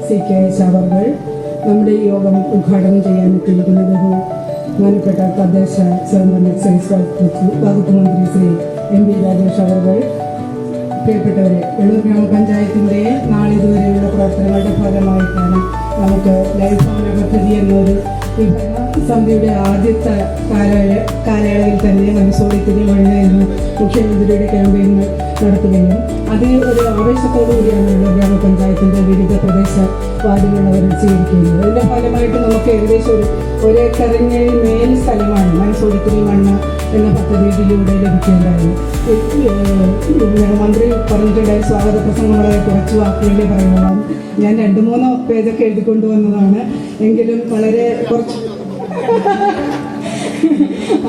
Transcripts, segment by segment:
CK അവർ നമ്മുടെ ഈ യോഗം ഉദ്ഘാടനം ചെയ്യാനെത്തിയിരിക്കുന്നത് ബഹുമാനപ്പെട്ട തദ്ദേശ സ്വയംഭരണ എക്സൈസ് വകുപ്പ് മന്ത്രി ശ്രീ MP രാജേഷ് അവർ. പ്രിയപ്പെട്ടവരെ, വെള്ളൂർ ഗ്രാമപഞ്ചായത്തിൻ്റെ നാളിതുവരെയുള്ള പ്രവർത്തനങ്ങളുടെ ഭാഗമായിട്ടാണ് നമുക്ക് ലൈഫ് ഭവന പദ്ധതി എന്നൊരു സമിതിയുടെ ആദ്യത്തെ കാലയളവിൽ തന്നെ മനസ്സോടിത്തിരി മണ്ണ് എന്ന മുഖ്യമന്ത്രിയുടെ ക്യാമ്പയിൻ നടത്തുകയും അതിന് ഒരു ആവേശത്തോടു കൂടിയാണ് വെള്ളൂർ ഗ്രാമപഞ്ചായത്തിൻ്റെ വിവിധ പ്രദേശ വാർഡുകൾ സ്വീകരിക്കുന്നത്. അതിൻ്റെ ഭാഗമായിട്ട് നമുക്ക് ഏകദേശം ഒരു ഏക്കറിന് മേൽ സ്ഥലമാണ് മനസ്സോടിത്തിരി മണ്ണ് എന്ന പദ്ധതിയിലൂടെ ലഭിക്കേണ്ടത്. മന്ത്രി പറഞ്ഞിട്ടുണ്ടായ സ്വാഗത പ്രസംഗം വളരെ കുറച്ച് വാക്കുകളിലേ പറയുന്നതാണ്. ഞാൻ 2-3 പേജൊക്കെ എഴുതിക്കൊണ്ടുവന്നതാണ്, എങ്കിലും വളരെ കുറച്ച്.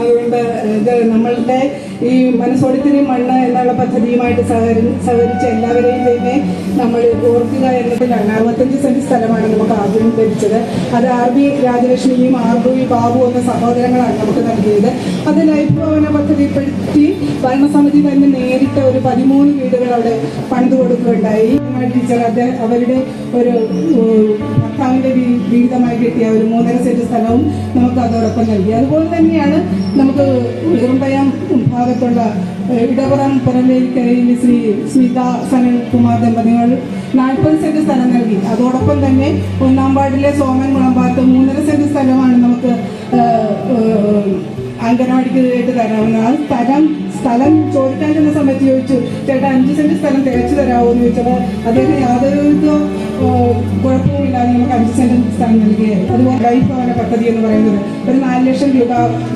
അതുകൊണ്ട് ഇത് നമ്മളുടെ ഈ മനസ്സോടിത്തിരി മണ്ണ് എന്നുള്ള പദ്ധതിയുമായിട്ട് സഹകരിച്ച എല്ലാവരെയും തന്നെ നമ്മൾ ഓർക്കുക എന്നതിലാണ്. 65 സെന്റ് സ്ഥലമാണ് നമുക്ക് ആദ്യം ലഭിച്ചത്. അത് RB രാജലക്ഷ്മിയും RB ബാബു എന്ന സഹോദരങ്ങളാണ് നമുക്ക് നൽകിയത്. അത് ലൈഫ് ഭവന പദ്ധതിപ്പെടുത്തി ഭരണസമിതി തന്നെ നേരിട്ട് ഒരു 13 വീടുകൾ അവിടെ പണിതു കൊടുക്കുകയുണ്ടായി. ടീച്ചർ അവരുടെ ഒരു ഭർത്താവിൻ്റെ വിഹിതമായി കിട്ടിയ ഒരു 3.5 സെന്റ് സ്ഥലവും നമുക്ക് അതോടൊപ്പം നൽകി. അതുപോലെ തന്നെയാണ് നമുക്ക് ഉയർമ്പയം ഭാഗത്തുള്ള ഇടപുറം പുറമേരിക്കരയിൽ ശ്രീ സ്മിത സനൽകുമാർ ദമ്പതികൾ 40 സെന്റ് സ്ഥലം നൽകി. അതോടൊപ്പം തന്നെ 1-ാം വാർഡിലെ സോമൻ മുളമ്പാത്ത് 3.5 സെന്റ് സ്ഥലമാണ് നമുക്ക് അംഗനവാടിക്ക് ആയിട്ട് തരാവുന്നത്. ആ സ്ഥലം ചോദിക്കാൻ ചെന്ന സമയത്ത് ചോദിച്ചു, ചേട്ടാ 5 സെന്റ് സ്ഥലം തികച്ചു തരാമോ എന്ന് ചോദിച്ചപ്പോൾ അദ്ദേഹം യാതൊരു കുഴപ്പവുമില്ലാതെ നമുക്ക് 5 സെന്റ് സ്ഥലം നൽകുകയായി. അതുപോലെ ലൈഫ് ഭവന പദ്ധതി എന്ന് പറയുന്നത് ഒരു 4 ലക്ഷം രൂപ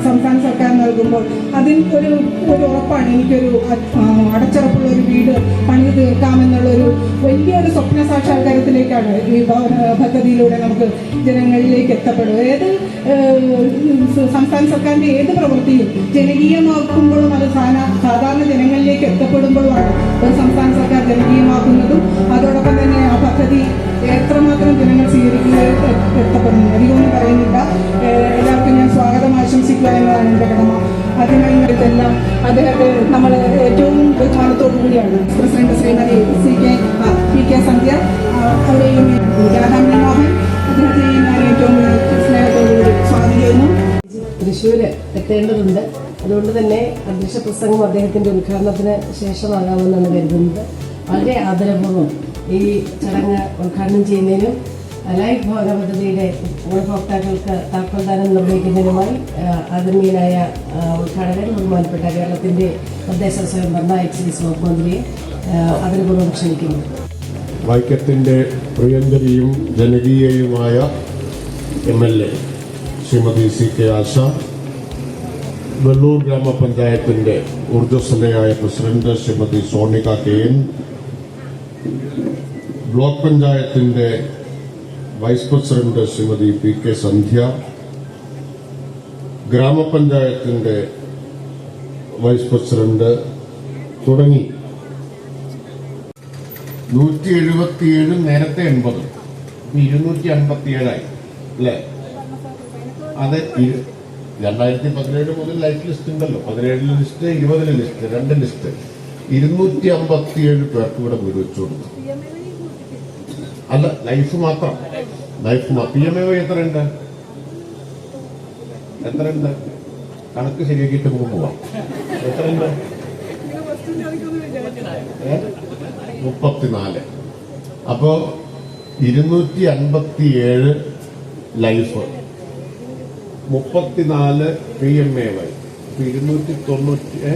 സംസ്ഥാന സർക്കാർ നൽകുമ്പോൾ അതിൽ ഒരു ഉറപ്പാണ്, എനിക്കൊരു അടച്ചുറപ്പുള്ള ഒരു വീട് പണിത് തീർക്കാമെന്നുള്ളൊരു വലിയൊരു സ്വപ്ന സാക്ഷാത്കാരത്തിലേക്കാണ് ഈ ഭവന പദ്ധതിയിലൂടെ നമുക്ക് ജനങ്ങളിലേക്ക് എത്തപ്പെടുക. ഏത് സംസ്ഥാന സർക്കാരിൻ്റെ ഏത് പ്രവൃത്തിയും ജനകീയമാക്കുമ്പോഴും അത് സാധാരണ ജനങ്ങളിലേക്ക് എത്തപ്പെടുമ്പോഴുമാണ് ഒരു സംസ്ഥാന സർക്കാർ ജനകീയമാക്കുന്നതും അതോടൊപ്പം തന്നെ ആ പദ്ധതി എത്രമാത്രം ജനങ്ങൾ സ്വീകരിക്കുന്നത് എത്തപ്പെടുന്നു. അധികമൊന്നും പറയുന്നില്ല. എല്ലാവർക്കും ഞാൻ സ്വാഗതം ആശംസിക്കുക എന്നതാണ് എൻ്റെ കടമ. ആദ്യമായി ഇതെല്ലാം അദ്ദേഹത്തെ നമ്മൾ ഏറ്റവും ബഹുമാനത്തോടു കൂടിയാണ് പ്രസിഡന്റ് ശ്രീമതി PK സന്ധ്യ അവരെയും രാധാമണി മോഹൻ അദ്ദേഹത്തെയും ഞാൻ ഏറ്റവും സ്നേഹത്തോടുകൂടി സ്വാഗതം ചെയ്യുന്നു. തൃശ്ശൂര് എത്തേണ്ടതുണ്ട്. അതുകൊണ്ട് തന്നെ അധ്യക്ഷ പ്രസംഗം അദ്ദേഹത്തിൻ്റെ ഉദ്ഘാടനത്തിന് ശേഷമാകാമെന്നാണ് കരുതുന്നത്. വളരെ ആദരപൂർവ്വം ഈ ചടങ്ങ് ഉദ്ഘാടനം ചെയ്യുന്നതിനും ലൈഫ് ഭവന പദ്ധതിയുടെ ഗുണഭോക്താക്കൾക്ക് താക്കോൽദാനം നിർവഹിക്കുന്നതിനുമായി ആദരണീയനായ ഉദ്ഘാടകൻ ബഹുമാനപ്പെട്ട കേരളത്തിൻ്റെ തദ്ദേശ സ്വയംഭരണ എക്സൈസ് വകുപ്പ് മന്ത്രിയെ ആദരപൂർവ്വം ക്ഷണിക്കുന്നു. വൈക്കത്തിൻ്റെ പ്രിയങ്കരിയും ജനകീയയുമായ MLA ശ്രീമതി CK ആശ, വെള്ളൂർ ഗ്രാമപഞ്ചായത്തിൻ്റെ ഊർജ്ജസ്വലയായ president Shrimati Sonika KN, block പഞ്ചായത്തിൻ്റെ vice president Shrimati PK Sandhya, ഗ്രാമപഞ്ചായത്തിൻ്റെ വൈസ് പ്രസിഡന്റ് തുടങ്ങി 177 നേരത്തെ 80, 257 അല്ലേ? അത് 2017 മുതൽ ലൈഫ് ലിസ്റ്റ് ഉണ്ടല്ലോ. 17 ലിസ്റ്റ്, 20 ലിസ്റ്റ്, 2 ലിസ്റ്റ്, 257 പേർക്ക് ഇവിടെ വീട് വെച്ചു കൊടുക്കും. അല്ല, ലൈഫ് മാത്രം. PMAY എത്രയുണ്ട്? കണക്ക് ശരിയാക്കിയിട്ട് നമുക്ക് പോവാം. എത്രയുണ്ട്? 34. അപ്പോ 257 ലൈഫ്, 34 PMAY, 290.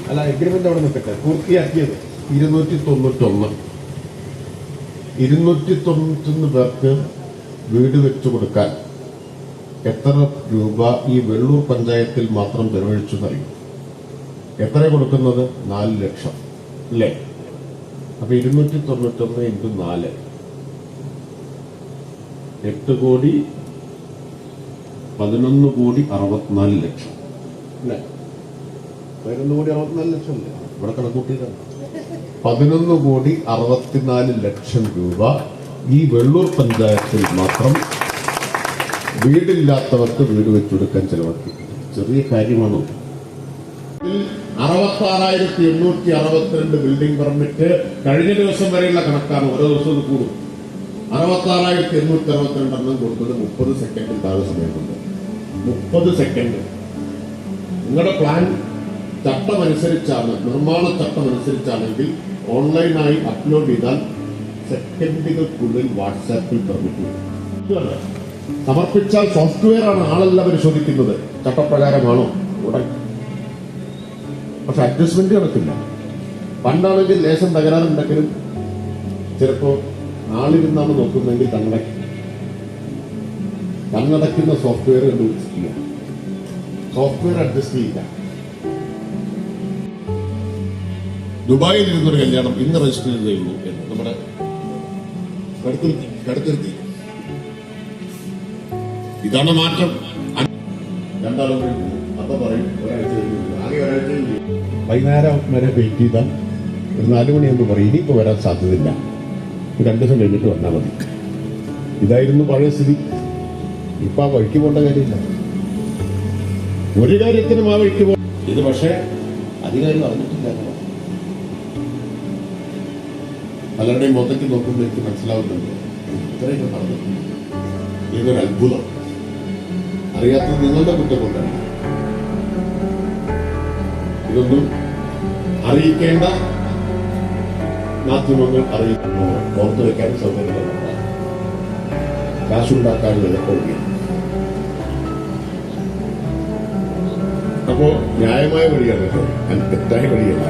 അല്ല, എഗ്രിമെന്റ് അവിടെ നിൽക്കട്ടെ. പൂർത്തിയാക്കിയത് 291 പേർക്ക് വീട് വെച്ചു കൊടുക്കാൻ എത്ര രൂപ ഈ വെള്ളൂർ പഞ്ചായത്തിൽ മാത്രം ചെലവഴിച്ചു നൽകി? എത്ര കൊടുക്കുന്നത്? 4 ലക്ഷം അല്ലേ? അപ്പൊ 291 × 4, 8 കോടി 11 കോടി 64 ലക്ഷം അല്ലേ? 11 കോടി 64 ലക്ഷം അല്ലേ? ഇവിടെ കണക്കൂട്ടിയതാണ്. 11 കോടി 64 ലക്ഷം രൂപ ഈ വെള്ളൂർ പഞ്ചായത്തിൽ മാത്രം വീടില്ലാത്തവർക്ക് വീട് വെച്ചുകൊടുക്കാൻ ചെലവാക്കി. ചെറിയ കാര്യമാണോ? 66,862 ബിൽഡിംഗ് പെർമിറ്റ് കഴിഞ്ഞ ദിവസം വരെയുള്ള കണക്കാണ്. ഓരോ ദിവസവും കൂടും. 66,862 കൊടുത്തത് 30 സെക്കൻഡിൽ താഴെ സമയമുണ്ട്. 30 സെക്കൻഡ്. നിങ്ങളുടെ പ്ലാൻ ചട്ടമനുസരിച്ചാണ്, നിർമ്മാണ ചട്ടമനുസരിച്ചാണെങ്കിൽ ഓൺലൈനായി അപ്ലോഡ് ചെയ്താൽ സെക്കൻഡുകൾക്കുള്ളിൽ വാട്സാപ്പിൽ പെർമിറ്റ് സമർപ്പിച്ചാൽ സോഫ്റ്റ്വെയർ ആണ് ആളല്ല പരിശോധിക്കുന്നത്, ചട്ടപ്രകാരമാണോ ഉടൻ. പക്ഷെ അഡ്ജസ്റ്റ്മെന്റ് നടക്കില്ല. പണ്ടാണെങ്കിൽ ലേശം തകരാറുണ്ടെങ്കിലും ചിലപ്പോ ആളിരുന്നാണ് നോക്കുന്നതെങ്കിൽ കണ്ണടയ്ക്കുന്ന സോഫ്റ്റ്വെയർ കണ്ടുപിടിച്ചിട്ടില്ല. സോഫ്റ്റ്വെയർ അഡ്ജസ്റ്റ് ചെയ്യില്ല. ദുബായിൽ ഇരുന്നൊരു കല്യാണം ഇന്ന് രജിസ്റ്റർ ചെയ്തേ ഉള്ളൂ എന്ന് നമ്മുടെ കടുത്തിരുത്തി. ഇതാണ് മാറ്റം. രണ്ടാളും അപ്പൊ പറയും ഒരാഴ്ച ആകെ ഒരാഴ്ച വൈകുന്നേരം വരെ വെയിറ്റ് ചെയ്താൽ ഒരു 4 മണിയാകുമ്പോൾ പറയും ഇനിയിപ്പോൾ വരാൻ സാധ്യതയില്ല, 2 ദിവസം കഴിഞ്ഞിട്ട് വന്നാൽ മതി. ഇതായിരുന്നു പഴയ സ്ഥിതി. ഇപ്പൊ ആ വഴിക്ക് പോകേണ്ട കാര്യമില്ല. ഒരു കാര്യത്തിനും ആ വഴിക്ക് പോ. ഇത് പക്ഷേ അധികാരി പറഞ്ഞിട്ടില്ല. പലരുടെയും മൊത്തത്തിൽ നോക്കുമ്പോൾ എനിക്ക് മനസ്സിലാവുന്നുണ്ട് ഇത്രയൊക്കെ പറഞ്ഞിട്ടുണ്ട്. ഇതൊരു അത്ഭുതം. അറിയാത്തത് നിങ്ങളുടെ കുറ്റം കൊണ്ടാണ്. ഇതൊന്നും അറിയിക്കേണ്ട മാധ്യമങ്ങൾ അറിയിക്കുന്നു. ഓർത്തു വെക്കാൻ സൗകര്യമുള്ള കാശുണ്ടാക്കാൻ എളുപ്പമില്ല. അപ്പോ ന്യായമായ വഴിയാണ് കേട്ടോ, തെറ്റായ വഴിയല്ല.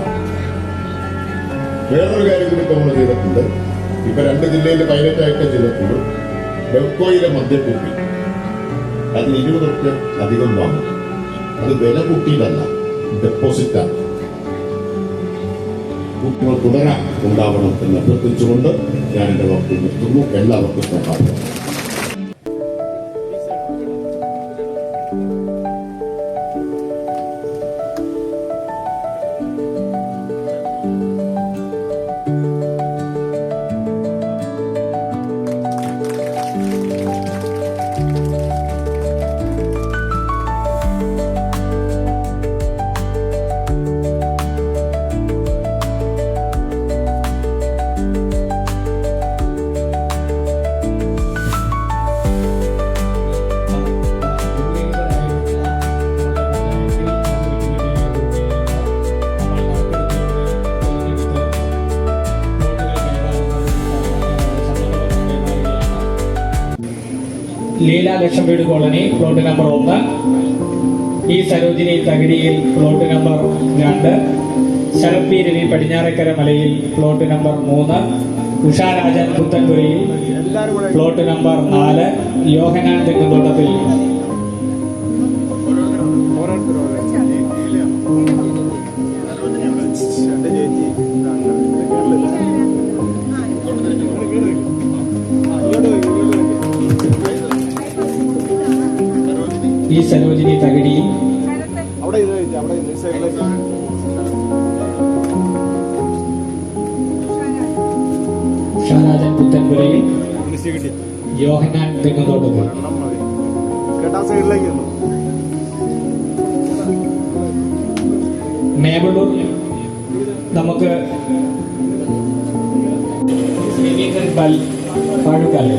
വേറൊരു കാര്യം കൂടി ഇപ്പൊ നമ്മൾ ചെയ്തിട്ടുണ്ട്. ഇപ്പൊ 2 ജില്ലയിലെ പൈലറ്റ് ആയിട്ട് ചെയ്തിട്ടുണ്ട്. ബെൽക്കോയിലെ മദ്യക്കുപ്പി അതിന് 20 രൂപ അധികം വാങ്ങും. അത് വില കൂട്ടിയതല്ല, ഡെപ്പോസിറ്റാണ്. കുട്ടികൾ തുടരാൻ ഉണ്ടാവണം എന്ന് അഭ്യർത്ഥിച്ചുകൊണ്ട് ഞാൻ എന്റെ വാക്കുകൾ നിർത്തുന്നു. എല്ലാവർക്കും സഹായം. ലീല ലക്ഷം വീട് കോളനി പ്ലോട്ട് നമ്പർ 1, ഈ Sarojini Thakazhiyil plot number 2, Sarath P Ravi Padinjarakkara മലയിൽ plot number 3, Usharajan Puthenpurayil plot number 4, Yohannan Thekkumthottathil ഈ സരോജിനി തകഴിയിൽ ഷാരാജൻ പുത്തൻപുരയിൽ യോഹനാൻ തെക്കുംതോട്ടത്തിൽ മേബളൂർ നമുക്ക് പാഴുക്കാല്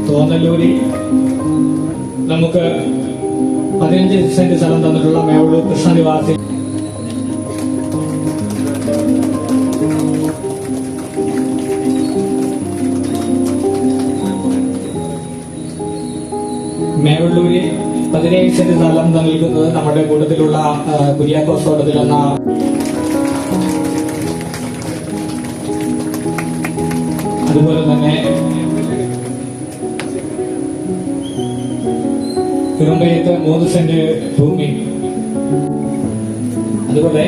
തോന്നല്ലൂരിൽ നമുക്ക് 15 സെന്റ് സ്ഥലം തന്നിട്ടുള്ള മേവളൂർ കൃഷ്ണനിവാസി മേവള്ളൂരിൽ 17 സെന്റ് സ്ഥലം നൽകുന്നത് നമ്മുടെ കൂട്ടത്തിലുള്ള കുര്യാക്കോസ് തോട്ടത്തിൽ എന്ന അതുപോലെ തന്നെ തിരുമ്പയത്ത് 3 സെന്റ് ഭൂമി. അതുപോലെ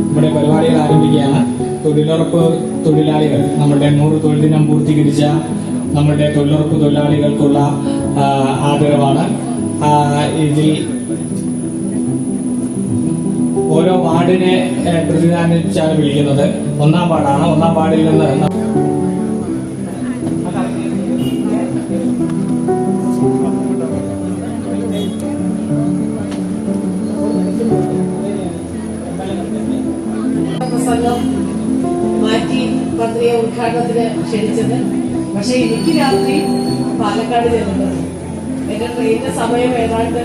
നമ്മുടെ പരിപാടികൾ ആരംഭിക്കുകയാണ്. തൊഴിലുറപ്പ് തൊഴിലാളികൾ നമ്മുടെ 100 തൊഴിൽ ദിനം പൂർത്തീകരിച്ച നമ്മുടെ തൊഴിലുറപ്പ് തൊഴിലാളികൾക്കുള്ള ആദരവാണ്. ഇതിൽ ഓരോ വാർഡിനെ പ്രതിനിധാനിച്ചാണ് വിളിക്കുന്നത്. 1-ാം വാർഡാണ്. 1-ാം വാർഡിൽ നിന്ന് ഈ ഉദ്ഘാടനത്തിന് ക്ഷണിച്ചത്. പക്ഷെ എനിക്ക് രാത്രി പാലക്കാട് ചെല്ലുന്നത് എന്റെ ട്രെയിനിന്റെ സമയം ഏതാണ്ട്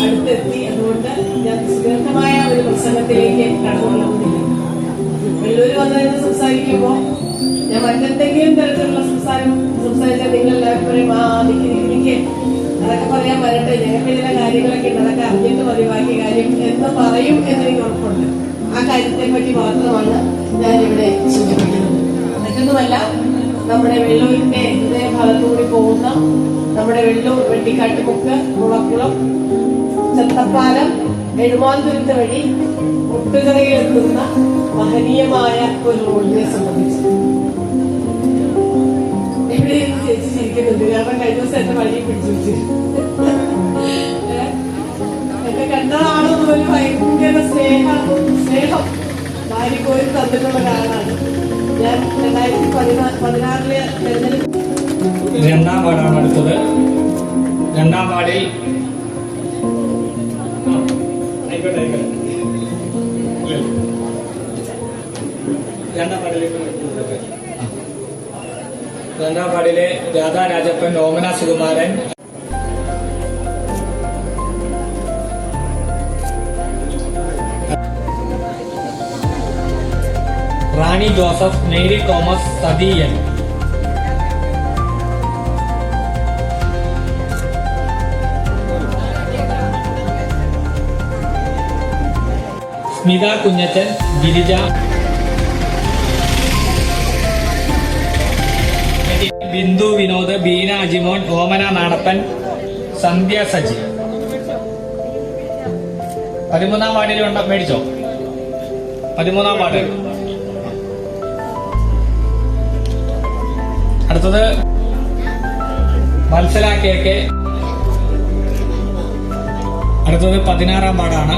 അടുത്തെത്തി. അതുകൊണ്ട് ഞാൻ സുദീർഘമായ ഒരു പ്രസംഗത്തിലേക്ക് കടന്നുകൊള്ളുന്നില്ല. വെള്ളൂര് വന്നതിന് സംസാരിക്കുമ്പോൾ ഞാൻ മറ്റെന്തെങ്കിലും തരത്തിലുള്ള സംസാരിച്ചാൽ നിങ്ങളെല്ലാവരും പറയും എനിക്ക് അതൊക്കെ പറയാൻ വരട്ടെ, ഞങ്ങൾക്ക് ചില കാര്യങ്ങളൊക്കെ ഉണ്ട്, അതൊക്കെ അറിഞ്ഞിട്ട് മതി ബാക്കി കാര്യം എന്ന് പറയും എന്നെനിക്ക് ഉറപ്പുണ്ട്. ആ കാര്യത്തെ പറ്റി മാത്രമാണ് ഞാനിവിടെ സൂചിപ്പിക്കുന്നത്. മറ്റൊന്നുമല്ല, നമ്മുടെ വെള്ളൂരിന്റെ ഹൃദയഭാഗത്തുകൂടി പോകുന്ന നമ്മുടെ വെള്ളൂർ വെട്ടിക്കാട്ടുമുക്ക് മുളക്കുളം ചെത്തപ്പാലം എഴുമാന്തുരുത്ത് വഴി ഒട്ടുകരയിലെത്തുന്ന മഹനീയമായ ഒരു റോഡിനെ സംബന്ധിച്ച് ഇവിടെ ചേച്ചി ചിരിക്കുന്നുണ്ട്. കാരണം കഴിഞ്ഞ ദിവസം എന്നെ വഴി പിടിച്ചു വെച്ചിരുന്നു. എന്നെ കണ്ടതാണോ ഒരു ഭയങ്കര സ്നേഹം ഭാര്യക്കോരി തന്നിട്ടുള്ള ഒരാളാണ് ഞാൻ. 2016 തെരഞ്ഞെടുപ്പ് രണ്ടാം വാർഡാണ് അടുത്തത്. രണ്ടാം വാർഡിൽ രണ്ടാം വാർഡിലെ രാധാ രാജപ്പൻ, ഓമന സുകുമാരൻ, റാണി ജോസഫ്, മേരി തോമസ്, സതീയൻ. സ്മിത കുഞ്ഞച്ചൻ, ഗിരിജ, ബിന്ദു വിനോദ്, ബീന അജിമോൻ, ഓമന നാണപ്പൻ, സന്ധ്യ സജി. 13-ാം വാർഡിൽ മേടിച്ചോ? 13-ാം വാർഡിൽ അടുത്തത് മത്സര കെ. അടുത്തത് 16-ാം വാർഡാണ്.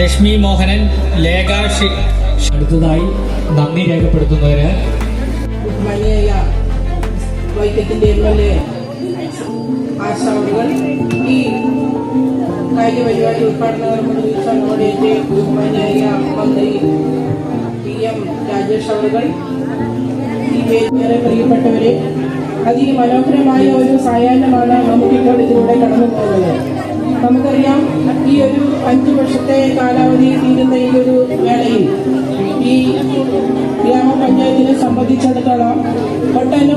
ലക്ഷ്മി മോഹനൻ, ലേഖ. അടുത്തതായി നന്ദി രേഖപ്പെടുത്തുന്നവര് മണിയയ്യ വൈക്കത്തിന്റെ MLA ആശാവുകൾ, ഈ കായിക പരിപാടി ഉദ്ഘാടനം നിർവഹിച്ച മണിയയ്യ മന്ത്രി PM രാജേഷ് അവറുകൾ, ഈ വേദിയേറെ പ്രിയപ്പെട്ടവരെ, അതിമനോഹരമായ ഒരു സായാഹ്നമാണ് നമുക്കിപ്പോൾ ഇതിലൂടെ കടന്നു പോകുന്നത്. നമുക്കറിയാം, ഈ ഒരു 5 വർഷത്തെ കാലാവധി തീരുന്ന ഈ ഒരു വേളയിൽ ഈ ഗ്രാമപഞ്ചായത്തിനെ സംബന്ധിച്ചിടത്തോളം ഒട്ടനവധി